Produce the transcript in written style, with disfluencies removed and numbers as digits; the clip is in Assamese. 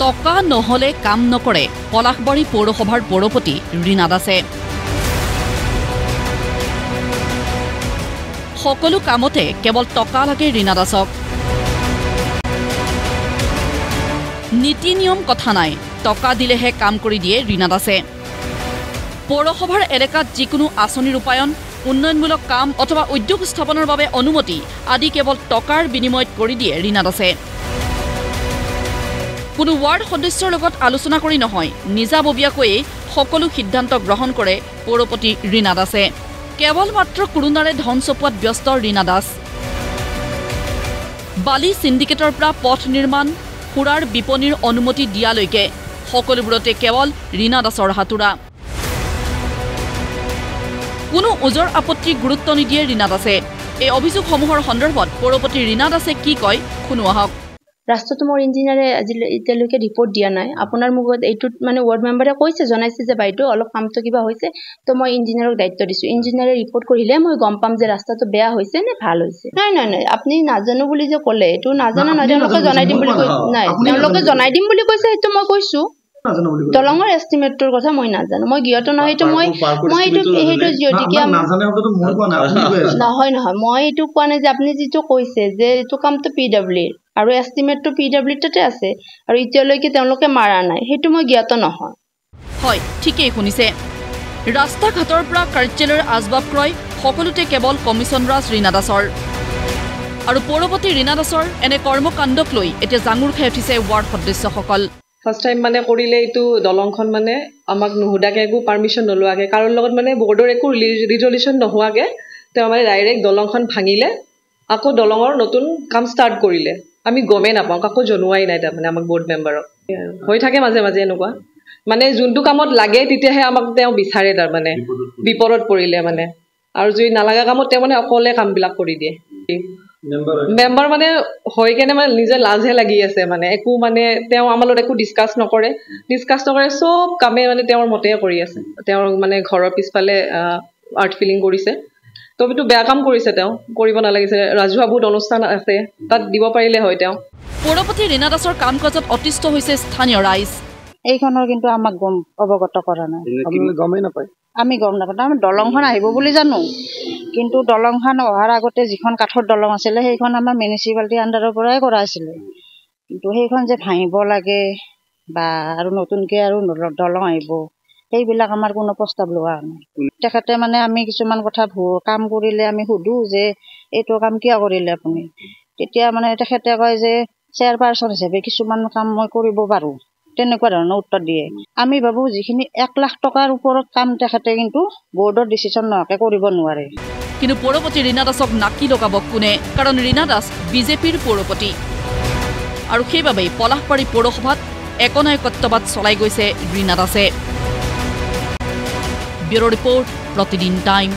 টকা নহলে কাম নকৰে পলাশবাৰী পৌৰসভাৰ পৌৰপতি ৰীনা দাসে। সকলো কামতে কেৱল টকা লাগে ৰীনা দাসক। নীতি নিয়ম কথা নাই, টকা দিলেহে কাম কৰি দিয়ে ৰীনা দাসে। পৌৰসভাৰ এলেকাত যিকোনো আঁচনি ৰূপায়ণ, উন্নয়নমূলক কাম অথবা উদ্যোগ স্থাপনৰ বাবে অনুমতি আদি কেৱল টকাৰ বিনিময়ত কৰি দিয়ে ৰীনা দাসে। কোনো ৱাৰ্ড সদস্যৰ লগত আলোচনা কৰি নহয়, নিজাববীয়াকৈয়ে সকলো সিদ্ধান্ত গ্ৰহণ কৰে পৌৰপতি ৰীনা দাসে। কেৱল মাত্ৰ কৰোণাৰে ধন চপোৱাত ব্যস্ত ৰীনা দাস। বালি সিন্ডিকেটৰ পৰা পথ নিৰ্মাণ, সুৰাৰ বিপণীৰ অনুমতি দিয়ালৈকে সকলোবোৰতে কেৱল ৰীনা দাসৰ হাতোৰা। কোনো ওজৰ আপত্তি গুৰুত্ব নিদিয়ে ৰীনা দাসে। এই অভিযোগসমূহৰ সন্দৰ্ভত পৌৰপতি ৰীনা দাসে কি কয় শুনো আহক। ৰাস্তাটো মোৰ ইঞ্জিনিয়াৰে এতিয়ালৈকে ৰিপৰ্ট দিয়া নাই। আপোনাৰ মোক এইটোত মানে ৱাৰ্ড মেম্বাৰে জনাইছে যে বাইদেউ অলপ কামটো কিবা হৈছে, তো মই ইঞ্জিনিয়াৰক দায়িত্ব দিছোঁ। ইঞ্জিনিয়াৰে ৰিপৰ্ট কৰিলে মই গম পাম যে ৰাস্তাটো বেয়া হৈছে নে ভাল হৈছে। নাই আপুনি নাজানো বুলি যে ক'লে, এইটো নাজানো নহয়, তেওঁলোকে জনাই দিম বুলি কৈছে। নাই, তেওঁলোকে জনাই দিম বুলি কৈছে, সেইটো মই কৈছোঁ। দলঙৰ এষ্টিমেটটোৰ কথা মই নাজানো, মই জ্ঞাত নহয়। এইটো মই সেইটো যিহেতুকে নহয় মই এইটো কোৱা নাই যে আপুনি যিটো কৈছে যে এইটো কামটো PWৰ আৰু এষ্টিমেটটো PWৰ তাতে আছে আৰু এতিয়ালৈকে তেওঁলোকে মাৰা নাই, সেইটো মই জ্ঞাত নহয়। হয়, ঠিকেই শুনিছে। ৰাস্তা ঘাটৰ পৰা কাৰ্যালয়ৰ আচবাব ক্ৰয় সকলোতে কেৱল কমিছন ৰাজ ৰীনা দাসৰ। আৰু পৌৰপতি ৰীনা দাসৰ এনে কৰ্মকাণ্ডক লৈ এতিয়া জাঙুৰ খাই উঠিছে ৱাৰ্ড সদস্যসকল। ফাৰ্ষ্ট টাইম মানে কৰিলে এইটো দলংখন মানে আমাক নুসুধাকৈ একো পাৰ্মিশ্যন নোলোৱাকৈ, কাৰোৰ লগত মানে বৰ্ডৰ একো ৰিজলিউশ্যন নোহোৱাকৈ তেওঁ মানে ডাইৰেক্ট দলংখন ভাঙিলে, আকৌ দলঙৰ নতুন কাম ষ্টাৰ্ট কৰিলে। আমি গমেই নাপাওঁ, কাকো জনোৱাই নাই তাৰমানে আমাক বৰ্ড মেম্বাৰক। হৈ থাকে মাজে মাজে এনেকুৱা, মানে যোনটো কামত লাগে তেতিয়াহে আমাক তেওঁ বিচাৰে, তাৰমানে বিপদত পৰিলে মানে। আৰু যদি নালাগা কামত তেওঁ মানে অকলে কামবিলাক কৰি দিয়ে। মেম্বাৰ মানে হৈ কেনে মানে নিজে লাজহে লাগি আছে, মানে একো মানে তেওঁ আমাৰ লগত একো ডিছকাছ নকৰে, চব কামে মানে তেওঁৰ মতে কৰি আছে। তেওঁৰ মানে ঘৰৰ পিছফালে আৰ্ট ফিলিং কৰিছে, তথাপিতো বেয়া কাম কৰিছে, তেওঁ কৰিব নালাগিছে। ৰাজহুৱা বহুত অনুষ্ঠান আছে, তাত দিব পাৰিলে হয় তেওঁ। পৌৰপতি ৰীনা দাসৰ কাম কাজত অতিষ্ঠ হৈছে স্থানীয় ৰাইজ। এইখনৰ কিন্তু আমাক অৱগত কৰা নাই, গমেই নাপায়। আমি গম নাপাওঁ। আমি দলংখন আহিব বুলি জানো, কিন্তু দলংখন অহাৰ আগতে যিখন কাঠৰ দলং আছিলে সেইখন আমাৰ মিউনিচিপালিটিৰ আণ্ডাৰৰ পৰাই কৰা আছিলে। কিন্তু সেইখন যে ভাঙিব লাগে বা আৰু নতুনকৈ আৰু দলং আহিব, সেইবিলাক আমাৰ কোনো প্ৰস্তাৱ লোৱা নাই। তেখেতে মানে আমি কিছুমান কথা কাম কৰিলে আমি সুধোঁ যে এইটো কাম কিয় কৰিলে আপুনি, তেতিয়া মানে তেখেতে কয় যে চেয়াৰপাৰ্চন হিচাপে কিছুমান কাম মই কৰিব পাৰোঁ, তেনেকুৱা ধৰণৰ উত্তৰ দিয়ে। আমি ভাবোঁ যিখিনি 1 লাখ টকাৰ ওপৰত কাম তেখেতে কিন্তু বৰ্ডৰ ডিচিশ্যন নোহোৱাকৈ কৰিব নোৱাৰে। কিন্তু পৌৰপতি ৰীনা দাসক নাকি লগাব কোনে? কাৰণ ৰীনা দাস বিজেপিৰ পৌৰপতি, আৰু সেইবাবেই পলাশবাৰী পৌৰসভাত একনায়কত্ববাদ চলাই গৈছে ৰীনা দাসে। ব্যুৰ' ৰিপৰ্ট, প্ৰতিদিন টাইম।